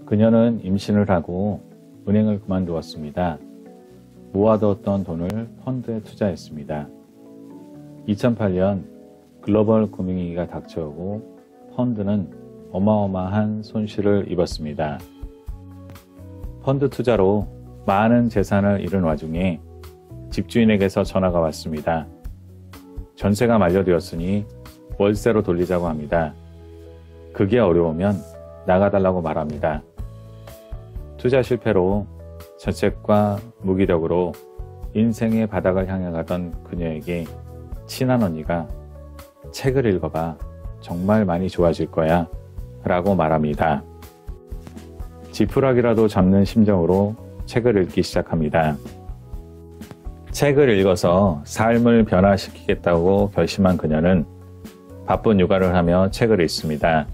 그녀는 임신을 하고 은행을 그만두었습니다. 모아두었던 돈을 펀드에 투자했습니다. 2008년 글로벌 금융위기가 닥쳐오고 펀드는 어마어마한 손실을 입었습니다. 펀드 투자로 많은 재산을 잃은 와중에 집주인에게서 전화가 왔습니다. 전세가 만료되었으니 월세로 돌리자고 합니다. 그게 어려우면 나가달라고 말합니다. 투자 실패로 저책과 무기력으로 인생의 바닥을 향해 가던 그녀에게 친한 언니가 책을 읽어봐. 정말 많이 좋아질 거야. 라고 말합니다. 지푸라기라도 잡는 심정으로 책을 읽기 시작합니다. 책을 읽어서 삶을 변화시키겠다고 결심한 그녀는 바쁜 육아를 하며 책을 읽습니다.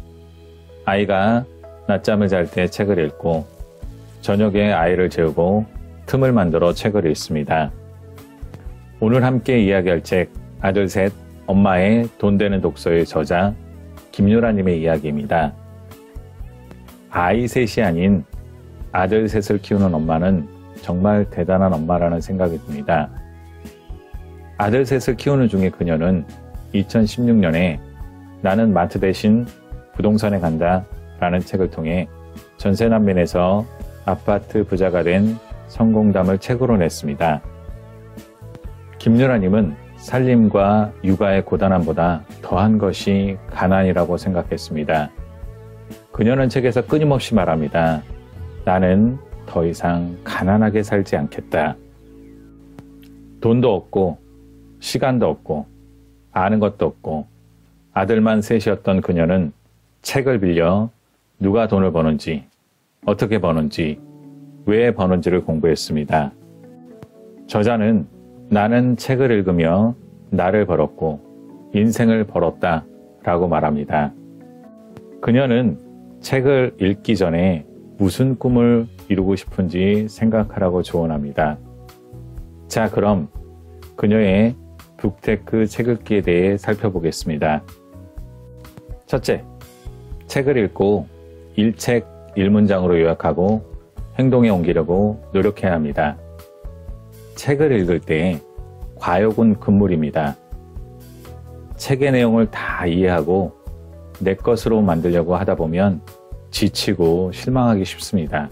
아이가 낮잠을 잘 때 책을 읽고 저녁에 아이를 재우고 틈을 만들어 책을 읽습니다. 오늘 함께 이야기할 책 아들 셋 엄마의 돈 되는 독서의 저자 김유라님의 이야기입니다. 아이 셋이 아닌 아들 셋을 키우는 엄마는 정말 대단한 엄마라는 생각이 듭니다. 아들 셋을 키우는 중에 그녀는 2016년에 나는 마트 대신 부동산에 간다 라는 책을 통해 전세난민에서 아파트 부자가 된 성공담을 책으로 냈습니다. 김유라님은 살림과 육아의 고단함보다 더한 것이 가난이라고 생각했습니다. 그녀는 책에서 끊임없이 말합니다. 나는 더 이상 가난하게 살지 않겠다. 돈도 없고 시간도 없고 아는 것도 없고 아들만 셋이었던 그녀는 책을 빌려 누가 돈을 버는지 어떻게 버는지 왜 버는지를 공부했습니다. 저자는 나는 책을 읽으며 나를 벌었고 인생을 벌었다 라고 말합니다. 그녀는 책을 읽기 전에 무슨 꿈을 이루고 싶은지 생각하라고 조언합니다. 자, 그럼 그녀의 북테크 책 읽기에 대해 살펴보겠습니다. 첫째, 책을 읽고 일책 일문장으로 요약하고 행동에 옮기려고 노력해야 합니다. 책을 읽을 때 과욕은 금물입니다. 책의 내용을 다 이해하고 내 것으로 만들려고 하다 보면 지치고 실망하기 쉽습니다.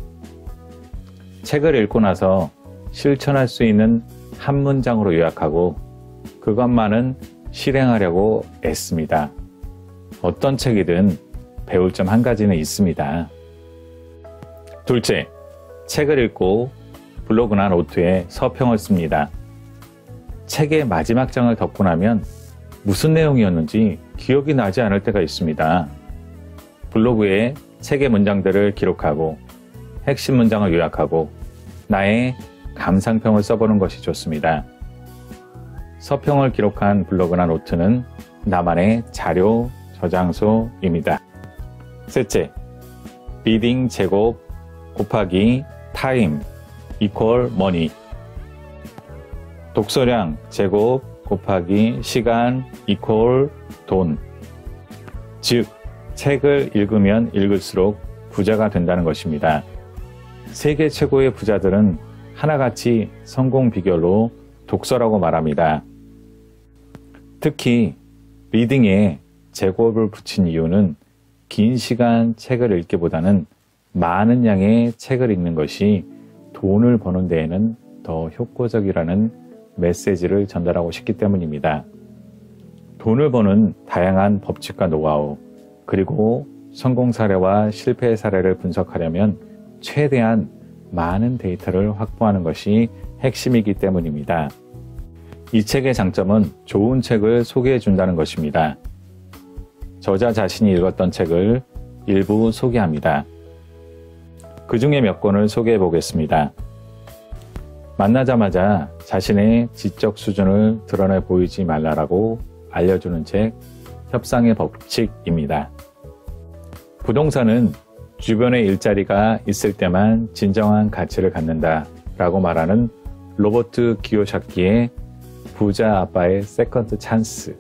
책을 읽고 나서 실천할 수 있는 한 문장으로 요약하고 그것만은 실행하려고 애씁니다. 어떤 책이든 배울 점 한 가지는 있습니다. 둘째, 책을 읽고 블로그나 노트에 서평을 씁니다. 책의 마지막 장을 덮고 나면 무슨 내용이었는지 기억이 나지 않을 때가 있습니다. 블로그에 책의 문장들을 기록하고 핵심 문장을 요약하고 나의 감상평을 써보는 것이 좋습니다. 서평을 기록한 블로그나 노트는 나만의 자료 저장소입니다. 셋째, 리딩 제곱 곱하기 타임 이퀄 머니. 독서량 제곱 곱하기 시간 이퀄 돈. 즉, 책을 읽으면 읽을수록 부자가 된다는 것입니다. 세계 최고의 부자들은 하나같이 성공 비결로 독서라고 말합니다. 특히 리딩에 제곱을 붙인 이유는 긴 시간 책을 읽기보다는 많은 양의 책을 읽는 것이 돈을 버는 데에는 더 효과적이라는 메시지를 전달하고 싶기 때문입니다. 돈을 버는 다양한 법칙과 노하우, 그리고 성공 사례와 실패 사례를 분석하려면 최대한 많은 데이터를 확보하는 것이 핵심이기 때문입니다. 이 책의 장점은 좋은 책을 소개해 준다는 것입니다. 저자 자신이 읽었던 책을 일부 소개합니다. 그 중에 몇 권을 소개해 보겠습니다. 만나자마자 자신의 지적 수준을 드러내 보이지 말라라고 알려주는 책, 협상의 법칙입니다. 부동산은 주변에 일자리가 있을 때만 진정한 가치를 갖는다 라고 말하는 로버트 기요사키의 부자 아빠의 세컨드 찬스.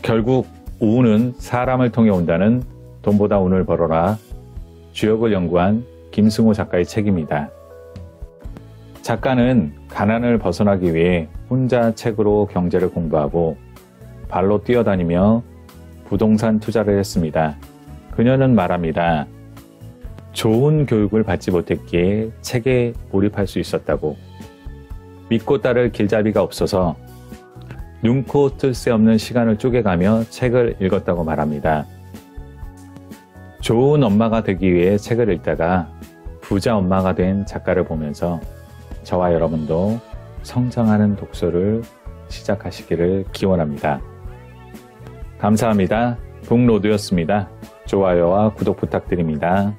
결국 우운은 사람을 통해 온다는 돈보다 운을 벌어라. 주역을 연구한 김승호 작가의 책입니다. 작가는 가난을 벗어나기 위해 혼자 책으로 경제를 공부하고 발로 뛰어다니며 부동산 투자를 했습니다. 그녀는 말합니다. 좋은 교육을 받지 못했기에 책에 몰입할 수 있었다고. 믿고 따를 길잡이가 없어서 눈코 뜰 새 없는 시간을 쪼개가며 책을 읽었다고 말합니다. 좋은 엄마가 되기 위해 책을 읽다가 부자 엄마가 된 작가를 보면서 저와 여러분도 성장하는 독서를 시작하시기를 기원합니다. 감사합니다. 북로드였습니다. 좋아요와 구독 부탁드립니다.